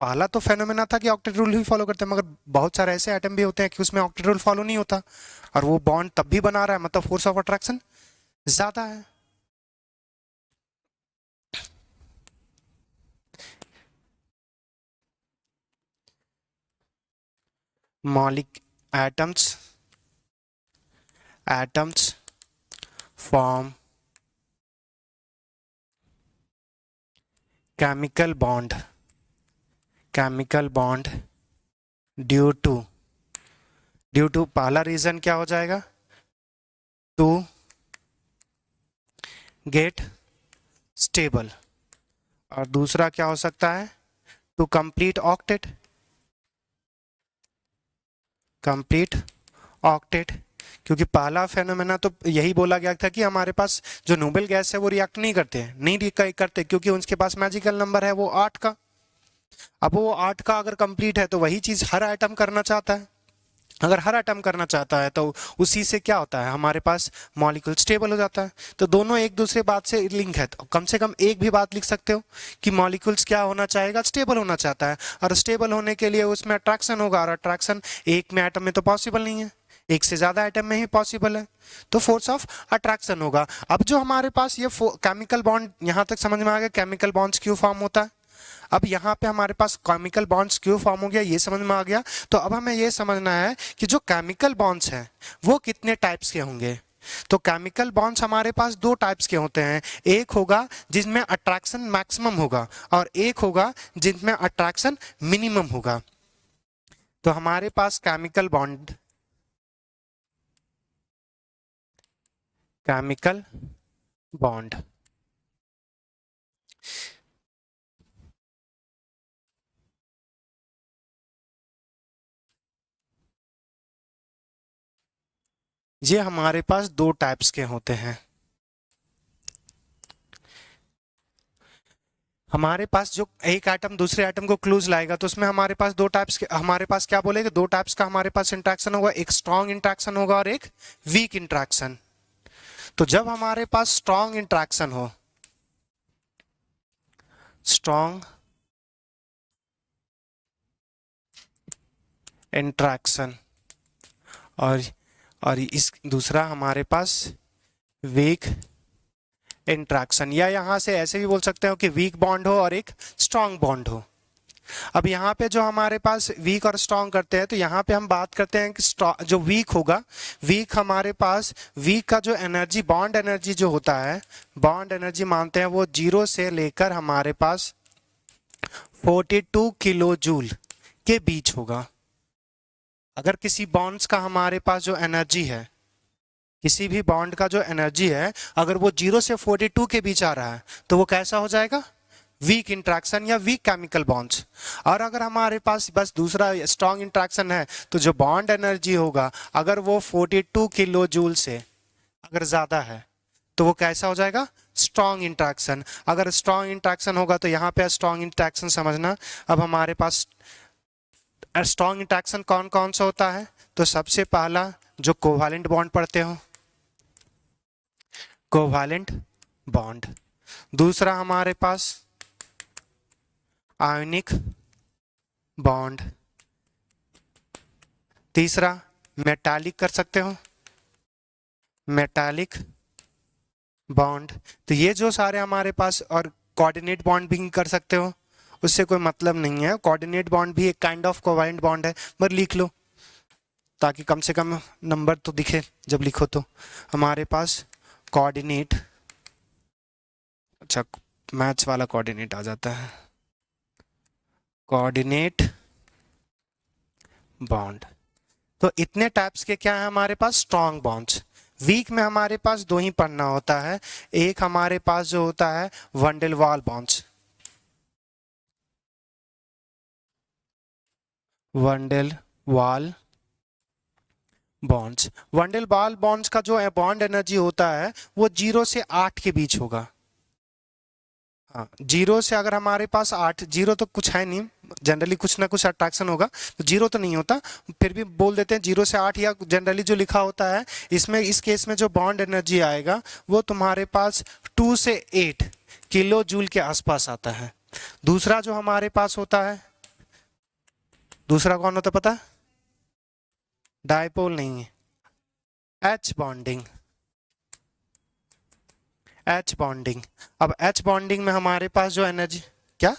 पहला तो फेनोमेना था कि ऑक्टेट रूल ही फॉलो करते हैं, मगर बहुत सारे ऐसे आइटम भी होते हैं कि उसमें ऑक्टेट रूल फॉलो नहीं होता और वो बॉन्ड तब भी बना रहा है, मतलब फोर्स ऑफ अट्रैक्शन ज्यादा है। मॉलिक atoms form chemical bond due to पहला रीजन क्या हो जाएगा, टू गेट स्टेबल, और दूसरा क्या हो सकता है, टू कंप्लीट ऑक्टेट। क्योंकि पहला फेनोमेना तो यही बोला गया था कि हमारे पास जो नोबेल गैस है वो रिएक्ट नहीं करते क्योंकि उनके पास मैजिकल नंबर है वो 8 का। अब वो 8 का अगर कंप्लीट है तो वही चीज हर आइटम करना चाहता है, अगर हर एटम करना चाहता है तो उसी से क्या होता है, हमारे पास मॉलिक्यूल स्टेबल हो जाता है। तो दोनों एक दूसरे बात से लिंक है, तो कम से कम एक भी बात लिख सकते हो कि मॉलिक्यूल्स क्या होना चाहेगा, स्टेबल होना चाहता है, और स्टेबल होने के लिए उसमें अट्रैक्शन होगा, और अट्रैक्शन एक में एटम में तो पॉसिबल नहीं है, एक से ज्यादा एटम में ही पॉसिबल है, तो फोर्स ऑफ अट्रैक्शन होगा। अब जो हमारे पास ये केमिकल बॉन्ड, यहां तक समझ में आ गया केमिकल बॉन्ड्स क्यों फॉर्म होता है। अब यहाँ पे हमारे पास केमिकल बॉन्ड्स क्यों फॉर्म हो गया ये समझ में आ गया। तो अब हमें ये समझना है कि जो केमिकल बॉन्ड्स हैं वो कितने टाइप्स के होंगे। तो केमिकल बॉन्ड्स हमारे पास दो टाइप्स के होते हैं, एक होगा जिसमें अट्रैक्शन मैक्सिमम होगा और एक होगा जिसमें अट्रैक्शन मिनिमम होगा। तो हमारे पास केमिकल बॉन्ड ये हमारे पास दो टाइप्स के होते हैं। हमारे पास जो एक एटम दूसरे एटम को क्लोज लाएगा तो उसमें हमारे पास दो टाइप्स के, हमारे पास क्या बोलेगा, दो टाइप्स का हमारे पास इंट्रैक्शन होगा, एक स्ट्रॉन्ग इंट्रैक्शन होगा और एक वीक इंट्रैक्शन। तो जब हमारे पास स्ट्रॉन्ग इंट्रैक्शन और इस दूसरा हमारे पास वीक इंट्रैक्शन, या यहां से ऐसे भी बोल सकते हो कि वीक बॉन्ड हो और एक स्ट्रॉन्ग बॉन्ड हो। अब यहाँ पे जो हमारे पास वीक और स्ट्रॉन्ग करते हैं तो यहाँ पे हम बात करते हैं कि जो वीक होगा, वीक हमारे पास वीक का जो एनर्जी, बॉन्ड एनर्जी जो होता है, बॉन्ड एनर्जी मानते हैं वो 0 से लेकर हमारे पास 42 किलो जूल के बीच होगा। अगर किसी बॉन्ड्स का हमारे पास जो एनर्जी है, किसी भी बॉन्ड का जो एनर्जी है अगर वो 0 से 42 के बीच आ रहा है तो वो कैसा हो जाएगा, वीक इंट्रैक्शन या वीक केमिकल बॉन्ड्स। और अगर हमारे पास बस दूसरा स्ट्रॉन्ग इंट्रैक्शन है तो जो बॉन्ड एनर्जी होगा अगर वो 42 किलो जूल से अगर ज्यादा है तो वो कैसा हो जाएगा, स्ट्रॉन्ग इंट्रैक्शन। अगर स्ट्रॉन्ग इंट्रैक्शन होगा तो यहाँ पे स्ट्रॉन्ग इंट्रैक्शन समझना। अब हमारे पास स्ट्रॉन्ग इंट्रैक्शन कौन कौन सा होता है, तो सबसे पहला जो कोवैलेंट बॉन्ड पढ़ते हो, कोवैलेंट बॉन्ड। दूसरा हमारे पास आयनिक बॉन्ड। तीसरा मेटालिक कर सकते हो, मेटालिक बॉन्ड। तो ये जो सारे हमारे पास, और कोऑर्डिनेट बॉन्ड भी कर सकते हो, उससे कोई मतलब नहीं है। कोऑर्डिनेट बॉन्ड भी एक काइंड ऑफ कोवैलेंट बॉन्ड है, पर लिख लो ताकि कम से कम नंबर तो दिखे जब लिखो तो। हमारे पास कोऑर्डिनेट, अच्छा मैथ्स वाला कोऑर्डिनेट आ जाता है, कोऑर्डिनेट बॉन्ड। तो इतने टाइप्स के क्या है हमारे पास, स्ट्रॉन्ग बॉन्ड्स। वीक में हमारे पास दो ही पढ़ना होता है, एक हमारे पास जो होता है वंडेलवाल बॉन्ड्स, वंडेलवाल बॉन्ड्स। वंडेलवाल बॉन्ड्स का जो बॉन्ड एनर्जी होता है वो 0 से 8 के बीच होगा। हाँ, 0 से अगर हमारे पास 8, 0 तो कुछ है नहीं, जनरली कुछ ना कुछ अट्रैक्शन होगा, तो 0 तो नहीं होता, फिर भी बोल देते हैं 0 से 8, या जनरली जो लिखा होता है इसमें, इस केस में जो बॉन्ड एनर्जी आएगा वो तुम्हारे पास 2 से 8 किलो जूल के आसपास आता है। दूसरा जो हमारे पास होता है, दूसरा कौन होता है पता? डायपोल नहीं है, एच बॉन्डिंग, एच बॉन्डिंग। अब एच बॉन्डिंग में हमारे पास जो एनर्जी, क्या?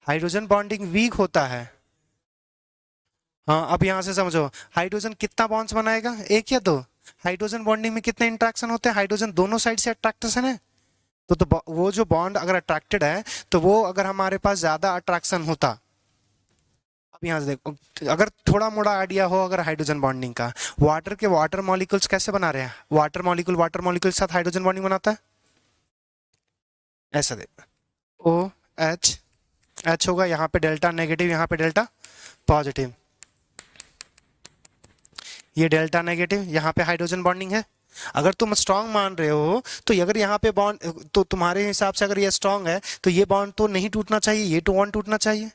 हाइड्रोजन बॉन्डिंग वीक होता है। हाँ, अब यहां से समझो, हाइड्रोजन कितना बॉन्ड्स बनाएगा, एक या दो? हाइड्रोजन बॉन्डिंग में कितने इंट्रैक्शन होते हैं, हाइड्रोजन दोनों साइड से अट्रैक्शन है, तो वो जो बॉन्ड अगर अट्रैक्टेड है, तो वो अगर हमारे पास ज्यादा अट्रैक्शन होता, अब यहां से देखो, अगर थोड़ा मोड़ा आइडिया हो अगर हाइड्रोजन बॉन्डिंग का, वाटर के वाटर मॉलिक्यूल्स कैसे बना रहे हैं, वाटर मॉलिक्यूल के साथ हाइड्रोजन बॉन्डिंग बनाता है, ऐसा देख, ओ एच, एच होगा, यहाँ पे डेल्टा नेगेटिव, यहाँ पे डेल्टा पॉजिटिव, ये डेल्टा नेगेटिव, यहाँ पे हाइड्रोजन बॉन्डिंग है। अगर तुम स्ट्रांग मान रहे हो तो अगर यहाँ पे बॉन्ड, तो तुम्हारे हिसाब से अगर ये स्ट्रांग है तो ये बॉन्ड तो नहीं टूटना चाहिए, ये टू बॉन्ड टूटना चाहिए।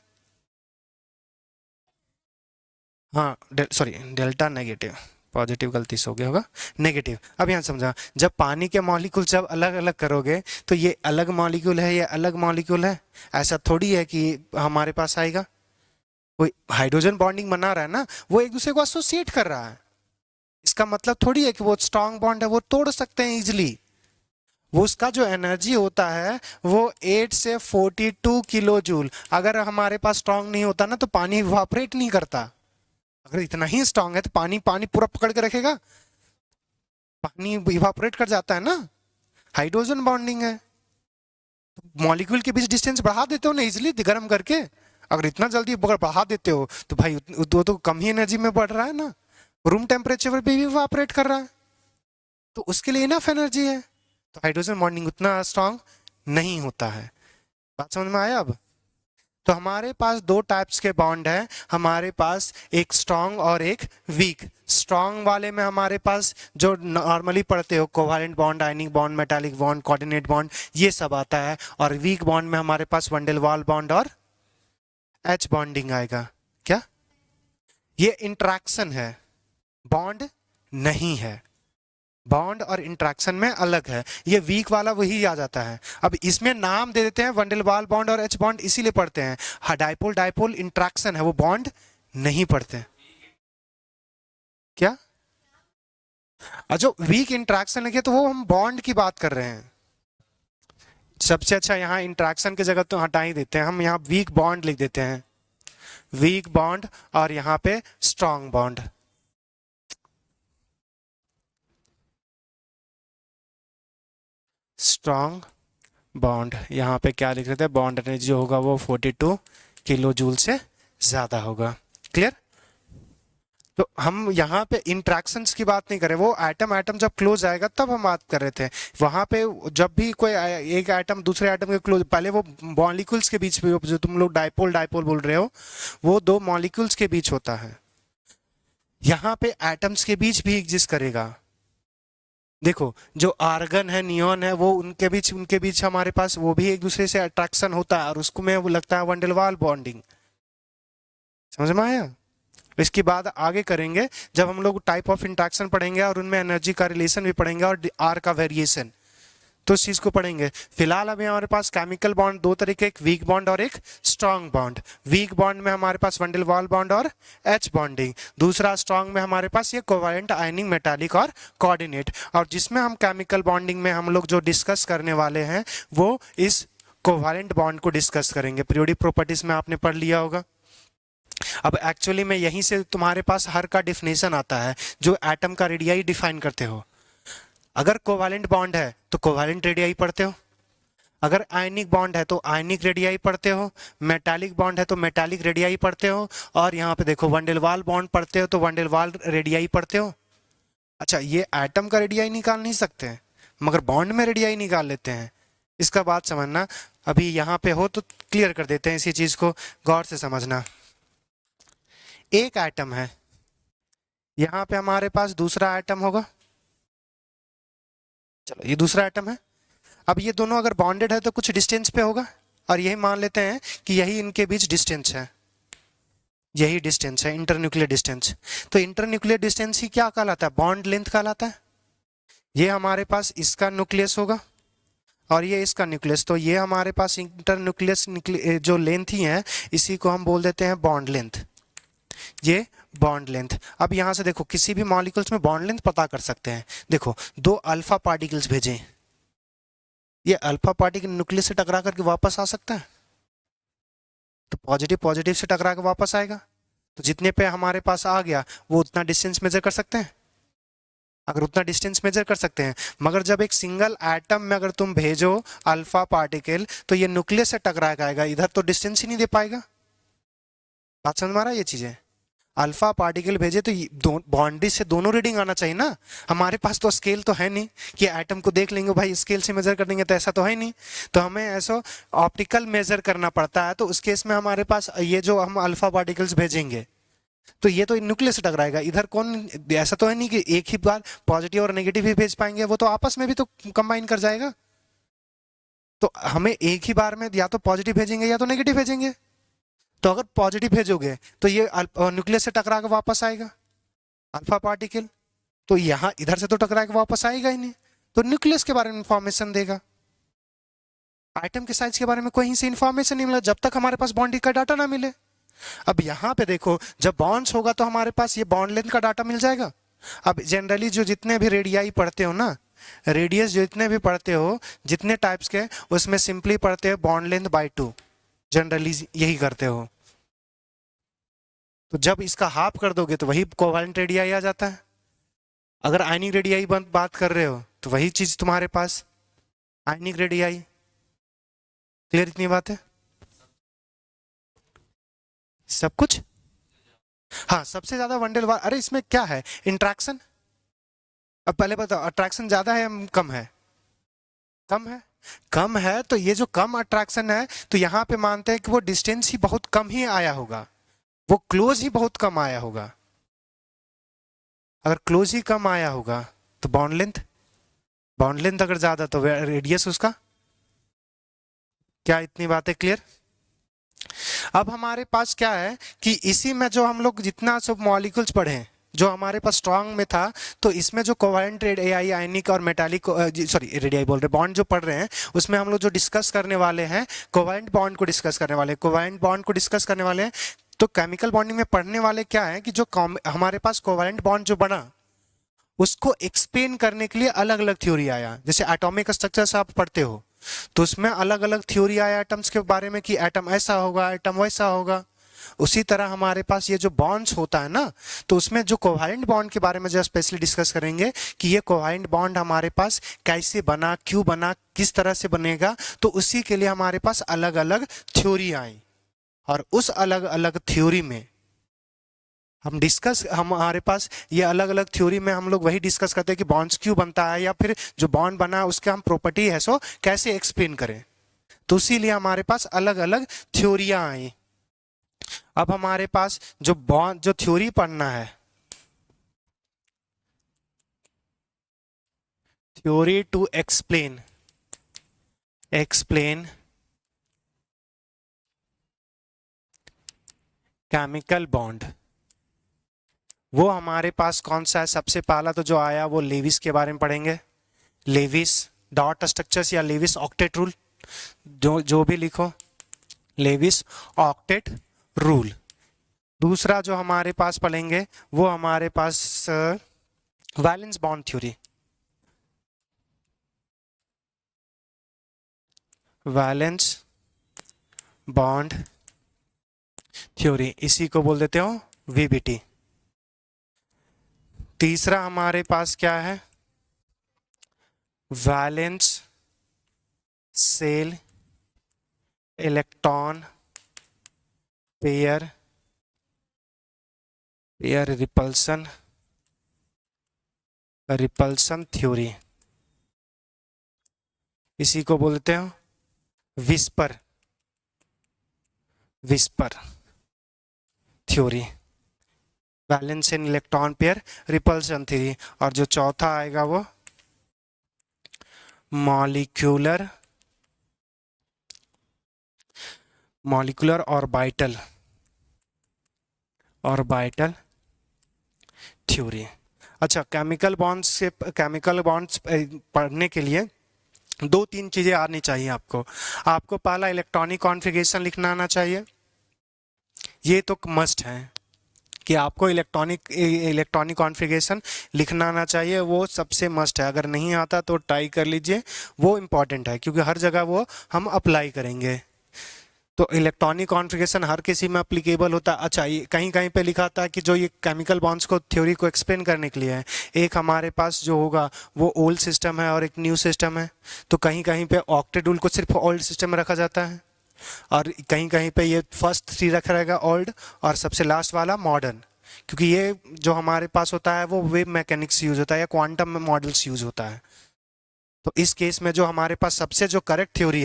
हाँ, सॉरी, डेल्टा नेगेटिव, पॉजिटिव गलती से हो गया होगा, नेगेटिव। अब यहाँ समझा, जब पानी के मॉलिक्यूल जब अलग अलग करोगे तो ये अलग मॉलिक्यूल है, ये अलग मॉलिक्यूल है, ऐसा थोड़ी है कि हमारे पास आएगा। कोई हाइड्रोजन बॉन्डिंग बना रहा है ना, वो एक दूसरे को एसोसिएट कर रहा है, इसका मतलब थोड़ी है कि वो स्ट्रांग बॉन्ड है, वो तोड़ सकते हैं इजिली। वो उसका जो एनर्जी होता है वो 8 से 42 किलो जूल। अगर हमारे पास स्ट्रांग नहीं होता ना तो पानी इवापोरेट नहीं करता, अगर इतना ही स्ट्रांग है तो पानी, पानी पूरा पकड़ के रखेगा, पानी इवापोरेट कर जाता है ना। हाइड्रोजन बॉन्डिंग है, मॉलिक्यूल के बीच डिस्टेंस बढ़ा देते हो ना इजिली गर्म करके, अगर इतना जल्दी बढ़ा देते हो तो भाई वो तो कम ही एनर्जी में बढ़ रहा है ना, रूम टेम्परेचर पर भी इवापोरेट कर रहा है, तो उसके लिए इनफ एनर्जी है। तो हाइड्रोजन बॉन्डिंग उतना स्ट्रांग नहीं होता है। बात समझ में आया अब? तो हमारे पास दो टाइप्स के बॉन्ड हैं, हमारे पास एक स्ट्रांग और एक वीक। स्ट्रांग वाले में हमारे पास जो नॉर्मली पढ़ते हो, covalent bond, ionic bond, metallic bond, coordinate bond, ये सब आता है। और वीक बॉन्ड में हमारे पास वंडेलवाल बॉन्ड और एच बॉन्डिंग आएगा। क्या? ये इंट्रैक्शन है, बॉन्ड नहीं है। बॉन्ड और इंट्रैक्शन में अलग है, ये वीक वाला वही आ जाता है। अब इसमें नाम दे देते हैं वंडेलवाल बॉन्ड और एच बॉन्ड, इसीलिए पढ़ते हैं। हाँ, डाइपोल डाइपोल इंट्रैक्शन है, वो बॉन्ड नहीं पढ़ते। क्या? जो वीक इंट्रैक्शन लिखे तो वो हम बॉन्ड की बात कर रहे हैं। सबसे अच्छा यहाँ इंट्रैक्शन की जगह तो हटा ही देते हैं, हम यहाँ वीक बॉन्ड लिख देते हैं, वीक बॉन्ड, और यहाँ पे स्ट्रॉन्ग बॉन्ड। स्ट्रॉन्ग बॉन्ड, यहाँ पे क्या लिख रहे थे, बॉन्ड एनर्जी जो होगा वो 42 किलो जूल से ज्यादा होगा। क्लियर? तो हम यहाँ पे इंट्रैक्शंस की बात नहीं कर रहे, वो एटम एटम जब क्लोज आएगा तब हम बात कर रहे थे। वहां पे जब भी कोई एक एटम दूसरे एटम के क्लोज, पहले वो मॉलिक्यूल्स के बीच में, जो तुम लोग डाइपोल डाइपोल बोल रहे हो, वो दो मॉलिक्यूल्स के बीच होता है। यहाँ पे एटम्स के बीच भी एग्जिस्ट करेगा। देखो, जो आर्गन है, नियॉन है, वो उनके बीच हमारे पास वो भी एक दूसरे से अट्रैक्शन होता है, और उसको में वो लगता है वंडेलवाल बॉन्डिंग। समझ में आया? इसके बाद आगे करेंगे जब हम लोग टाइप ऑफ इंट्रैक्शन पढ़ेंगे और उनमें एनर्जी का रिलेशन भी पढ़ेंगे और आर का वेरिएशन, तो इस चीज को पढ़ेंगे। फिलहाल अभी हमारे पास केमिकल बॉन्ड दो तरीके, एक वीक बॉन्ड और एक स्ट्रांग बॉन्ड। वीक बॉन्ड में हमारे पास वंडल वॉल बॉन्ड और एच बॉन्डिंग, दूसरा स्ट्रांग में हमारे पास ये कोवैलेंट आयनिंग मेटालिक और कोऑर्डिनेट। और जिसमें हम केमिकल बॉन्डिंग में हम लोग जो डिस्कस करने वाले हैं वो इस कोवैलेंट बॉन्ड को डिस्कस करेंगे। पीरियोडिक प्रॉपर्टीज में आपने पढ़ लिया होगा। अब एक्चुअली में यहीं से तुम्हारे पास हर का डिफिनेशन आता है, जो एटम का रेडियाई डिफाइन करते हो। अगर कोवैलेंट बॉन्ड है तो कोवैलेंट रेडियाई पढ़ते हो, अगर आयनिक बॉन्ड है तो आयनिक रेडियाई पढ़ते हो, मेटालिक बॉन्ड है तो मेटालिक रेडियाई पढ़ते हो, और यहाँ पे देखो वंडल वाल बॉन्ड पढ़ते हो तो वंडल वाल रेडियाई पढ़ते हो। अच्छा, ये एटम का रेडियाई निकाल नहीं सकते हैं, मगर बॉन्ड में रेडियाई निकाल लेते हैं। इसका बात समझना, अभी यहाँ पे हो तो क्लियर कर देते हैं इसी चीज को, गौर से समझना। एक एटम है, यहाँ पे हमारे पास दूसरा एटम होगा, चलो ये दूसरा एटम है। अब ये दोनों अगर बॉन्डेड है तो कुछ डिस्टेंस पे होगा, और यही मान लेते हैं कि यही इनके बीच डिस्टेंस है, यही डिस्टेंस है इंटरन्यूक्लियर डिस्टेंस। तो इंटरन्यूक्लियर डिस्टेंस ही क्या कहलाता है? बॉन्ड लेंथ कहलाता है। ये हमारे पास इसका न्यूक्लियस होगा और ये इसका न्यूक्लियस, तो ये हमारे पास इंटरन्यूक्लियस जो लेंथ ही है, इसी को हम बोल देते हैं बॉन्ड लेंथ। ये बॉन्ड लेंथ। अब यहां से देखो, किसी भी मॉलिक्यूल्स में बॉन्ड लेंथ पता कर सकते हैं। देखो, दो अल्फा पार्टिकल्स भेजें, ये अल्फा पार्टिकल न्यूक्लियस से टकरा करके वापस आ सकता है, तो पॉजिटिव पॉजिटिव से टकरा के वापस आएगा। तो जितने पे हमारे पास आ गया वो उतना डिस्टेंस मेजर कर सकते हैं, अगर उतना डिस्टेंस मेजर कर सकते हैं। मगर जब एक सिंगल एटम में अगर तुम भेजो अल्फा पार्टिकल, तो ये न्यूक्लियस से टकरा के आएगा, इधर तो डिस्टेंस ही नहीं दे पाएगा। बात समझ में आ रहा है? ये चीजें अल्फा पार्टिकल भेजे तो बाउंड्री से दोनों रीडिंग आना चाहिए ना। हमारे पास तो स्केल तो है नहीं कि एटम को देख लेंगे भाई स्केल से मेजर कर देंगे, तो ऐसा तो है नहीं। तो हमें ऐसा ऑप्टिकल मेजर करना पड़ता है। तो उस केस में हमारे पास ये जो हम अल्फा पार्टिकल्स भेजेंगे, तो ये तो न्यूक्लियस से टकराएगा, इधर कौन, ऐसा तो है नहीं कि एक ही बार पॉजिटिव और नेगेटिव ही भेज पाएंगे, वो तो आपस में भी तो कंबाइन कर जाएगा। तो हमें एक ही बार में या तो पॉजिटिव भेजेंगे या तो नेगेटिव भेजेंगे। तो अगर पॉजिटिव भेजोगे तो ये न्यूक्लियस से टकरा के वापस आएगा अल्फा पार्टिकल, तो यहां इधर से तो टकरा के वापस आएगा ही नहीं, तो न्यूक्लियस के बारे में इंफॉर्मेशन देगा। आइटम के साइज के बारे में कहीं से इंफॉर्मेशन नहीं मिला जब तक हमारे पास बॉन्डिंग का डाटा ना मिले। अब यहाँ पे देखो, जब बॉन्ड्स होगा तो हमारे पास ये बॉन्ड लेंथ का डाटा मिल जाएगा। अब जनरली जो जितने भी रेडियाई पढ़ते हो ना, रेडियस जितने भी पढ़ते हो, जितने टाइप्स के, उसमें सिंपली पढ़ते हो बॉन्ड लेंथ बाय 2, जनरली यही करते हो। तो जब इसका हाफ कर दोगे तो वही कोवैलेंट रेडियाई आ जाता है। अगर आयनिक रेडियाई बात कर रहे हो तो वही चीज तुम्हारे पास आयनिक रेडियाई। क्लियर इतनी बात है? सब कुछ? हाँ, सबसे ज्यादा वंडल वार, अरे इसमें क्या है, इंट्रैक्शन। अब पहले बताओ, अट्रैक्शन ज्यादा है या कम है? कम है। कम है तो ये जो कम अट्रैक्शन है, तो यहाँ पे मानते हैं कि वो डिस्टेंस ही बहुत कम ही आया होगा, वो क्लोज ही बहुत कम आया होगा। अगर क्लोज ही कम आया होगा तो बॉन्ड लेंथ, बॉन्ड लेंथ अगर ज्यादा तो रेडियस उसका। क्या इतनी बातें क्लियर? अब हमारे पास क्या है कि इसी में जो हम लोग जितना सब मॉलिक्यूल्स पढ़े, जो हमारे पास स्ट्रॉन्ग में था, तो इसमें जो कोवैलेंट रेडियाई, आयनिक और मेटालिक, सॉरी रेडियाई बोल रहे, बॉन्ड जो पढ़ रहे हैं, उसमें हम लोग जो डिस्कस करने वाले हैं कोवैलेंट बॉन्ड को डिस्कस करने वाले हैं, कोवैलेंट बॉन्ड को डिस्कस करने वाले हैं। तो केमिकल बॉन्डिंग में पढ़ने वाले क्या है कि जो हमारे पास कोवैलेंट बॉन्ड जो बना, उसको एक्सप्लेन करने के लिए अलग अलग थ्योरी आया। जैसे एटॉमिक स्ट्रक्चर से आप पढ़ते हो, तो उसमें अलग अलग थ्योरी आया एटम्स के बारे में कि एटम ऐसा होगा, एटम वैसा होगा। उसी तरह हमारे पास ये जो बॉन्ड्स होता है ना, तो उसमें जो कोवैलेंट बॉन्ड के बारे में जो स्पेशली डिस्कस करेंगे कि ये कोवैलेंट बॉन्ड हमारे पास कैसे बना, क्यों बना, किस तरह से बनेगा। तो उसी के लिए हमारे पास अलग अलग थ्योरी आई, और उस अलग अलग थ्योरी में हम डिस्कस, हमारे पास ये अलग अलग थ्योरी में हम लोग वही डिस्कस करते हैं कि बॉन्ड्स क्यों बनता है, या फिर जो बॉन्ड बना है उसके हम प्रॉपर्टी है सो कैसे एक्सप्लेन करें। तो इसीलिए हमारे पास अलग अलग थ्योरियां आई। अब हमारे पास जो बॉन्ड, जो थ्योरी पढ़ना है, theory to explain chemical bond, वो हमारे पास कौन सा है? सबसे पहला तो जो आया वो लेविस के बारे में पढ़ेंगे। लेविस डॉट स्ट्रक्चर्स या लेविस ऑक्टेट रूल, जो भी लिखो, लेविस ऑक्टेट रूल। दूसरा जो हमारे पास पढ़ेंगे वो हमारे पास valence bond theory. Valence bond theory, इसी को बोल देते हो वीबीटी। तीसरा हमारे पास क्या है, valence shell electron pair repulsion theory, इसी को बोलते हो whisper theory, valence and electron pair repulsion theory. और जो चौथा आएगा वो मॉलिक्यूलर ऑर्बिटल थ्योरी। अच्छा, केमिकल बॉन्ड्स पढ़ने के लिए दो तीन चीजें आनी चाहिए आपको पहला इलेक्ट्रॉनिक कॉन्फ़िगरेशन लिखना आना चाहिए, ये तो मस्ट है कि आपको इलेक्ट्रॉनिक कॉन्फ़िगरेशन लिखना आना चाहिए, वो सबसे मस्ट है। अगर नहीं आता तो ट्राई कर लीजिए, वो इम्पॉर्टेंट है क्योंकि हर जगह वो हम अप्लाई करेंगे। तो इलेक्ट्रॉनिक कॉन्फ़िगरेशन हर किसी में अप्लीकेबल होता है। अच्छा, ये कहीं कहीं पे लिखा था कि जो ये केमिकल बॉन्ड्स को थ्योरी को एक्सप्लेन करने के लिए है, एक हमारे पास जो होगा वो ओल्ड सिस्टम है और एक न्यू सिस्टम है। तो कहीं कहीं पे ऑक्टेट रूल को सिर्फ ओल्ड सिस्टम में रखा जाता है और कहीं कहीं पे ये फर्स्ट 3 रखा रहेगा ओल्ड और सबसे लास्ट वाला मॉडर्न, क्योंकि ये जो हमारे पास होता है वो वेव मैकेनिक्स यूज होता है या क्वांटम मॉडल्स यूज होता है। तो इस केस में जो हमारे पास सबसे करेक्ट थ्योरी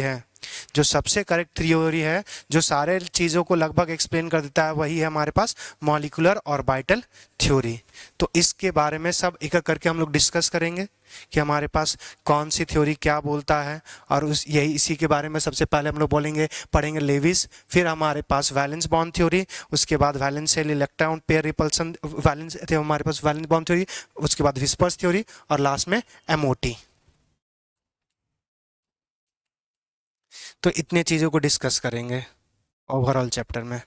है जो सारे चीज़ों को लगभग एक्सप्लेन कर देता है, वही है हमारे पास मॉलिक्यूलर ऑर्बिटल थ्योरी। तो इसके बारे में सब एक एक करके हम लोग डिस्कस करेंगे कि हमारे पास कौन सी थ्योरी क्या बोलता है। और इसी के बारे में सबसे पहले हम लोग पढ़ेंगे लेविस, फिर हमारे पास वैलेंस बॉन्ड थ्योरी, उसके बाद valence shell electron pair repulsion valence थे हमारे पास वैलेंस बॉन्ड थ्योरी, उसके बाद विस्पर्स थ्योरी और लास्ट में एमओटी। तो इतने चीज़ों को डिस्कस करेंगे ओवरऑल चैप्टर में।